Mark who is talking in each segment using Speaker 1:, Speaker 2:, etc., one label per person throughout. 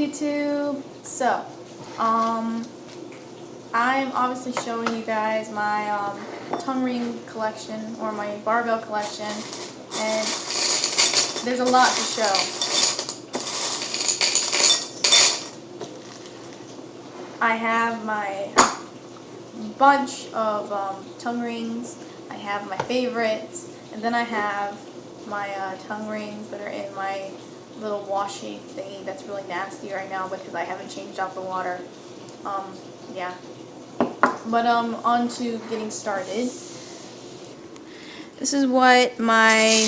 Speaker 1: YouTube. So, I'm obviously showing you guys my tongue ring collection or my barbell collection, and there's a lot to show. I have my bunch of tongue rings. I have my favorites, and then I have my tongue rings that are in my little washi thingy that's really nasty right now because I haven't changed out the water. Yeah. But on to getting started. This is what my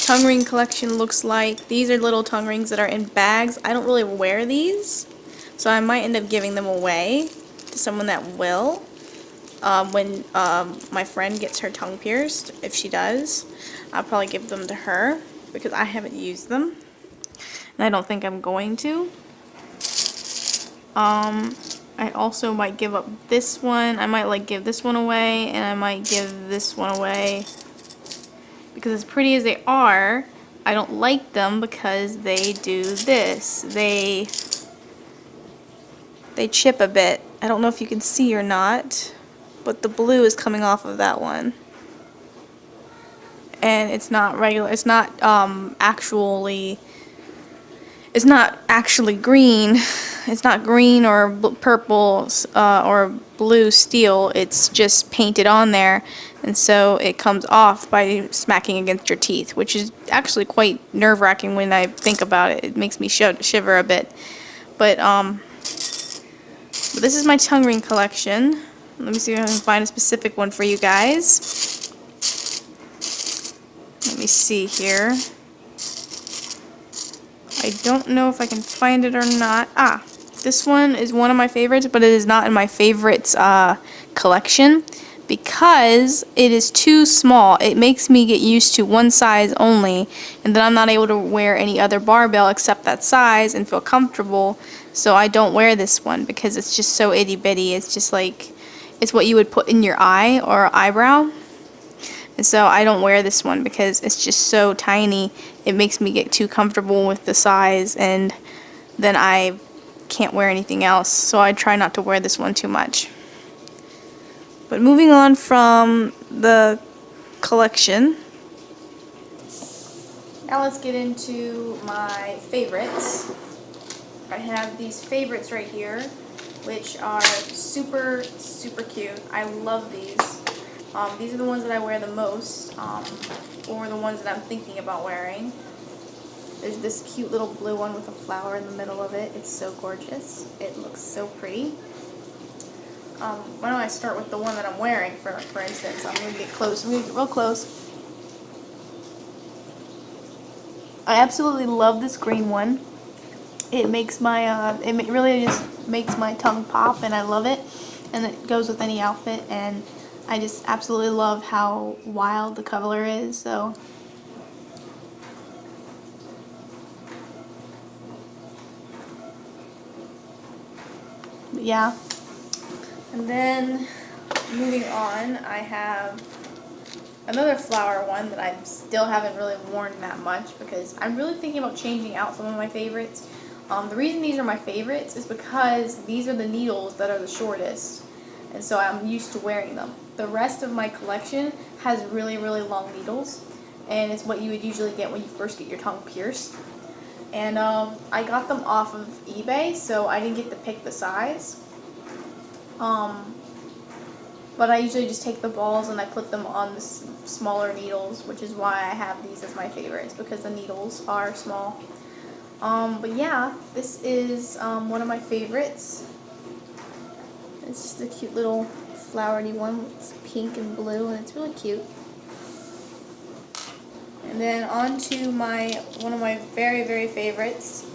Speaker 1: tongue ring collection looks like. These are little tongue rings that are in bags. I don't really wear these, so I might end up giving them away to someone that will. When my friend gets her tongue pierced, if she does, I'll probably give them to her because I haven't used them, and I don't think I'm going to. I also might give up this one. I might give this one away, and I might give this one away because as pretty as they are, I don't like them because they do this. They chip a bit. I don't know if you can see or not, but the blue is coming off of that one. And it's not regular, it's not actually green. It's not green or purple or blue steel. It's just painted on there, and so it comes off by smacking against your teeth, which is actually quite nerve-wracking when I think about it. It makes me shiver a bit. But this is my tongue ring collection. Let me see if I can find a specific one for you guys. Let me see here. I don't know if I can find it or not. This one is one of my favorites, but it is not in my favorites collection because it is too small. It makes me get used to one size only, and then I'm not able to wear any other barbell except that size and feel comfortable. So I don't wear this one because it's just so itty bitty. It's just like, it's what you would put in your eye or eyebrow. And so I don't wear this one because it's just so tiny. It makes me get too comfortable with the size, and then I can't wear anything else. So I try not to wear this one too much. But moving on from the collection, now let's get into my favorites. I have these favorites right here, which are super, super cute. I love these. These are the ones that I wear the most, or the ones that I'm thinking about wearing. There's this cute little blue one with a flower in the middle of it. It's so gorgeous. It looks so pretty. Why don't I start with the one that I'm wearing, for instance. I'm going to get close. I'm going to get real close. I absolutely love this green one. It makes my, it really just makes my tongue pop, and I love it. And it goes with any outfit, and I just absolutely love how wild the color is. So yeah. And then moving on, I have another flower one that I still haven't really worn that much because I'm really thinking about changing out some of my favorites. The reason these are my favorites is because these are the needles that are the shortest, and so I'm used to wearing them. The rest of my collection has really, really long needles, and it's what you would usually get when you first get your tongue pierced. And I got them off of eBay, so I didn't get to pick the size. But I usually just take the balls and I put them on the smaller needles, which is why I have these as my favorites, because the needles are small. But yeah, this is one of my favorites. It's just a cute little flowery one. It's pink and blue, and it's really cute. And then on to one of my very, very favorites,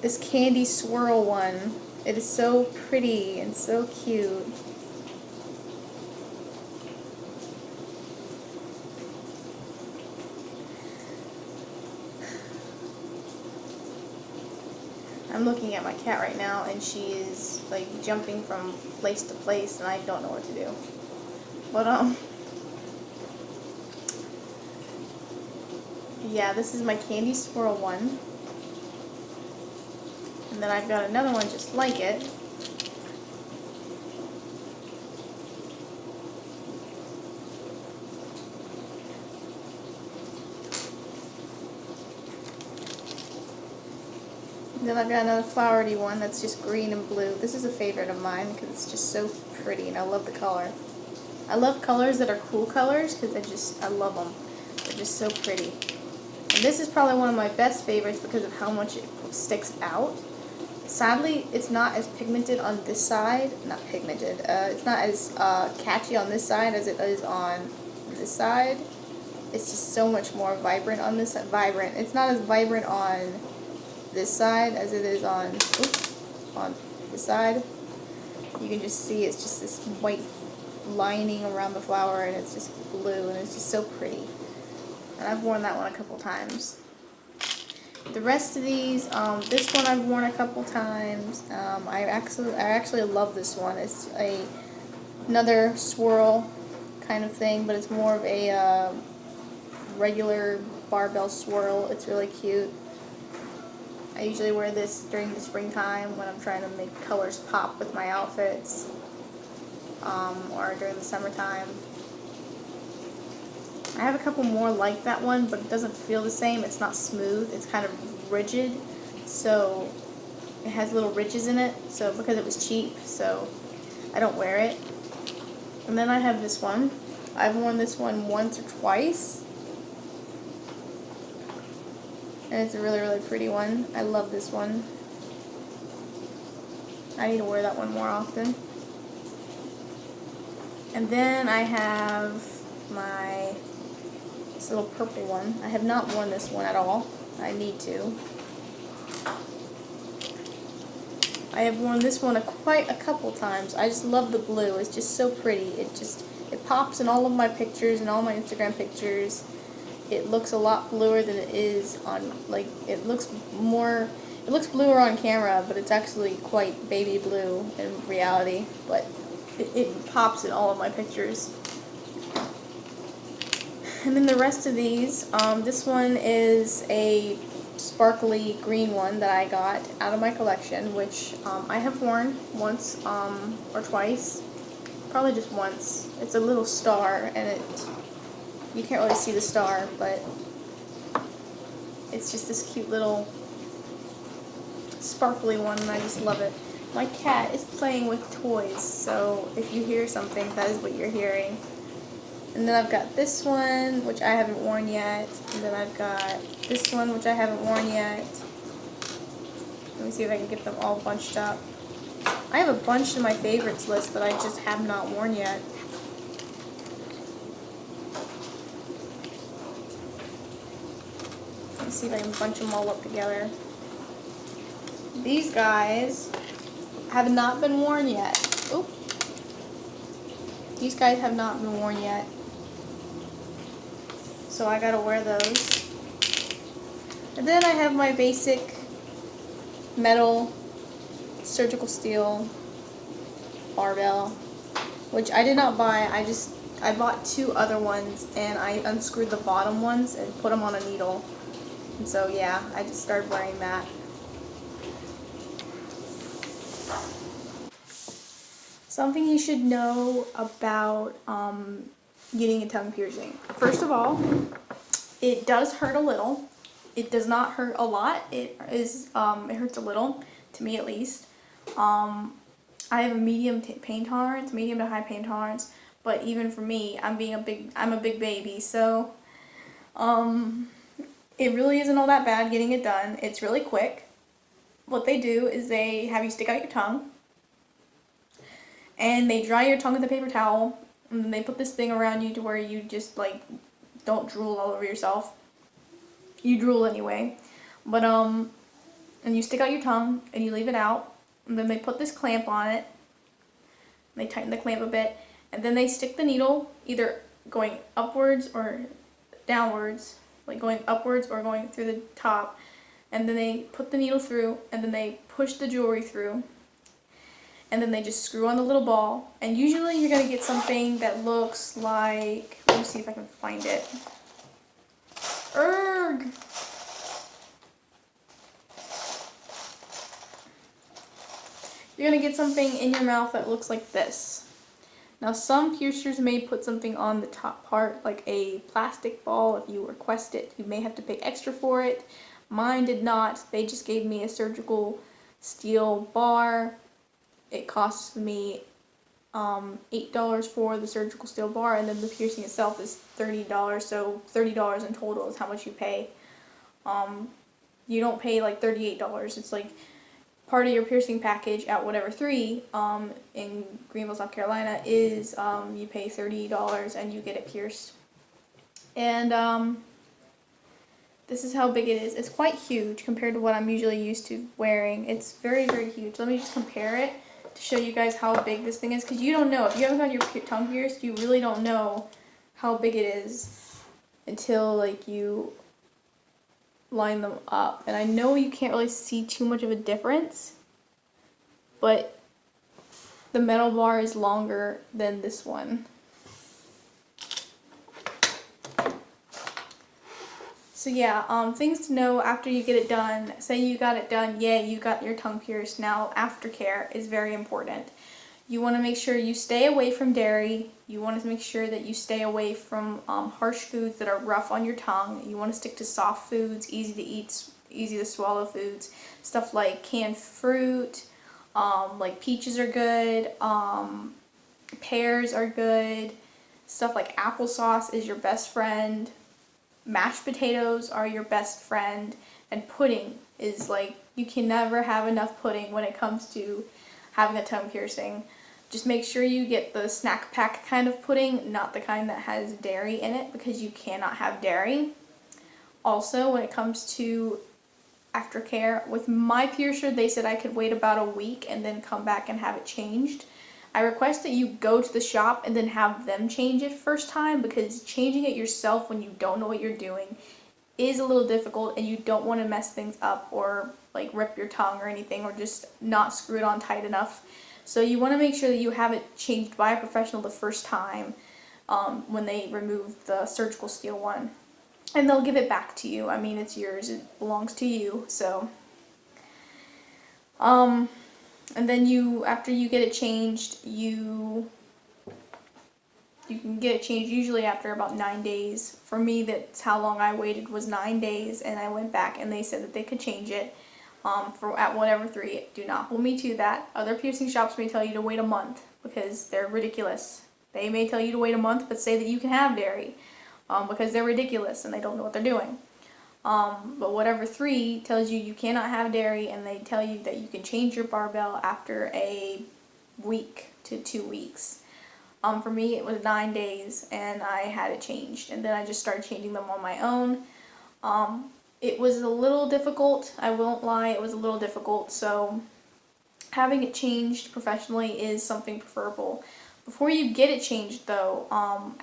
Speaker 1: this candy swirl one. It is so pretty and so cute. I'm looking at my cat right now, and she is like jumping from place to place, and I don't know what to do. But yeah, this is my candy swirl one. And then I've got another one just like it. Then I've got another flowery one that's just green and blue. This is a favorite of mine because it's just so pretty and I love the color. I love colors that are cool colors because I love them. They're just so pretty. And this is probably one of my best favorites because of how much it sticks out. Sadly, it's not as pigmented on this side. Not pigmented. It's not as catchy on this side as it is on this side. It's just so much more vibrant on this side. Vibrant. It's not as vibrant on this side as it is on this side. You can just see it's just this white lining around the flower and it's just blue and it's just so pretty. And I've worn that one a couple times. The rest of these, this one I've worn a couple times. I actually love this one. It's another swirl kind of thing, but it's more of a regular barbell swirl. It's really cute. I usually wear this during the springtime when I'm trying to make colors pop with my outfits, or during the summertime. I have a couple more like that one, but it doesn't feel the same. It's not smooth. It's kind of rigid, so it has little ridges in it, so because it was cheap, so I don't wear it. And then I have this one. I've worn this one once or twice. And it's a really, really pretty one. I love this one. I need to wear that one more often. And then I have this little purple one. I have not worn this one at all. I need to. I have worn this one quite a couple times. I just love the blue. It's just so pretty. It pops in all of my pictures and all my Instagram pictures. It looks a lot bluer than it is on, it looks bluer on camera, but it's actually quite baby blue in reality, but it pops in all of my pictures. And then the rest of these, this one is a sparkly green one that I got out of my collection, which I have worn once or twice, probably just once. It's a little star, and you can't really see the star, but it's just this cute little sparkly one, and I just love it. My cat is playing with toys, so if you hear something, that is what you're hearing. And then I've got this one, which I haven't worn yet, and then I've got this one, which I haven't worn yet. Let me see if I can get them all bunched up. I have a bunch in my favorites list that I just have not worn yet. Let's see if I can bunch them all up together. These guys have not been worn yet. Oop. These guys have not been worn yet. So I gotta wear those. And then I have my basic metal surgical steel barbell, which I did not buy. I bought two other ones and I unscrewed the bottom ones and put them on a needle. And so yeah, I just started wearing that. Something you should know about getting a tongue piercing. First of all, it does hurt a little. It does not hurt a lot. It hurts a little, to me at least. I have a medium pain tolerance, medium to high pain tolerance. But even for me, I'm a big baby, so it really isn't all that bad getting it done. It's really quick. What they do is they have you stick out your tongue, and they dry your tongue with a paper towel, and then they put this thing around you to where you just don't drool all over yourself. You drool anyway, but and you stick out your tongue and you leave it out, and then they put this clamp on it. They tighten the clamp a bit, and then they stick the needle either going upwards or downwards, going upwards or going through the top, and then they put the needle through, and then they push the jewelry through, and then they just screw on the little ball, and usually you're going to get something that looks like, let me see if I can find it. Erg! you're going to get something in your mouth that looks like this. Now some piercers may put something on the top part, like a plastic ball. If you request it, you may have to pay extra for it. Mine did not. They just gave me a surgical steel bar. It cost me $8 for the surgical steel bar, and then the piercing itself is $30, so $30 in total is how much you pay. You don't pay like $38. It's like part of your piercing package at whatever 3 in Greenville, South Carolina is you pay $30 and you get it pierced. And this is how big it is. It's quite huge compared to what I'm usually used to wearing. It's very, very huge. Let me just compare it to show you guys how big this thing is, because you don't know. If you haven't had your tongue pierced, you really don't know how big it is until like you line them up. And I know you can't really see too much of a difference, but the metal bar is longer than this one. So yeah, things to know after you get it done. Say you got it done, yeah, you got your tongue pierced. Now aftercare is very important. You want to make sure you stay away from dairy. You want to make sure that you stay away from harsh foods that are rough on your tongue. You want to stick to soft foods, easy to eat, easy to swallow foods. Stuff like canned fruit, like peaches are good, pears are good. Stuff like applesauce is your best friend. Mashed potatoes are your best friend, and pudding is like, you can never have enough pudding when it comes to having a tongue piercing. Just make sure you get the snack pack kind of pudding, not the kind that has dairy in it, because you cannot have dairy. Also, when it comes to aftercare, with my piercer, they said I could wait about a week and then come back and have it changed. I request that you go to the shop and then have them change it first time, because changing it yourself when you don't know what you're doing is a little difficult, and you don't want to mess things up or like rip your tongue or anything, or just not screw it on tight enough. So you want to make sure that you have it changed by a professional the first time when they remove the surgical steel one. And they'll give it back to you. I mean, it's yours. It belongs to you. So and then after you get it changed, you can get it changed usually after about 9 days. For me, that's how long I waited, was 9 days, and I went back and they said that they could change it at whatever 3. Do not hold me to that. Other piercing shops may tell you to wait a month because they're ridiculous. They may tell you to wait a month but say that you can have dairy because they're ridiculous and they don't know what they're doing. But whatever 3 tells you cannot have dairy, and they tell you that you can change your barbell after a week to 2 weeks. For me, it was 9 days, and I had it changed, and then I just started changing them on my own. It was a little difficult, I won't lie, it was a little difficult, so having it changed professionally is something preferable. Before you get it changed though,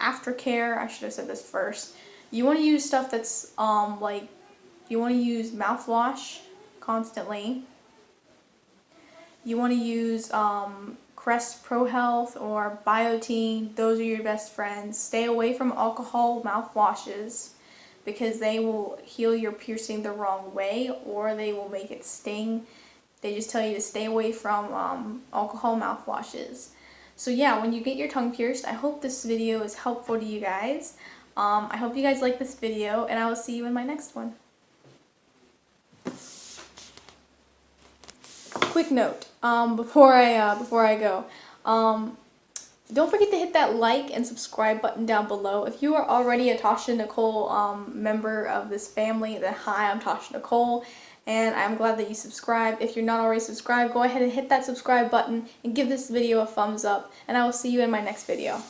Speaker 1: aftercare, I should have said this first, you want to use stuff that's you want to use mouthwash constantly. You want to use Crest Pro Health or Biotine. Those are your best friends. Stay away from alcohol mouthwashes because they will heal your piercing the wrong way, or they will make it sting. They just tell you to stay away from alcohol mouthwashes. So yeah, when you get your tongue pierced, I hope this video is helpful to you guys. I hope you guys like this video, and I will see you in my next one. Quick note, before I go, don't forget to hit that like and subscribe button down below. If you are already a Tasha Nicole member of this family, then hi, I'm Tasha Nicole, and I'm glad that you subscribed. If you're not already subscribed, go ahead and hit that subscribe button and give this video a thumbs up, and I will see you in my next video.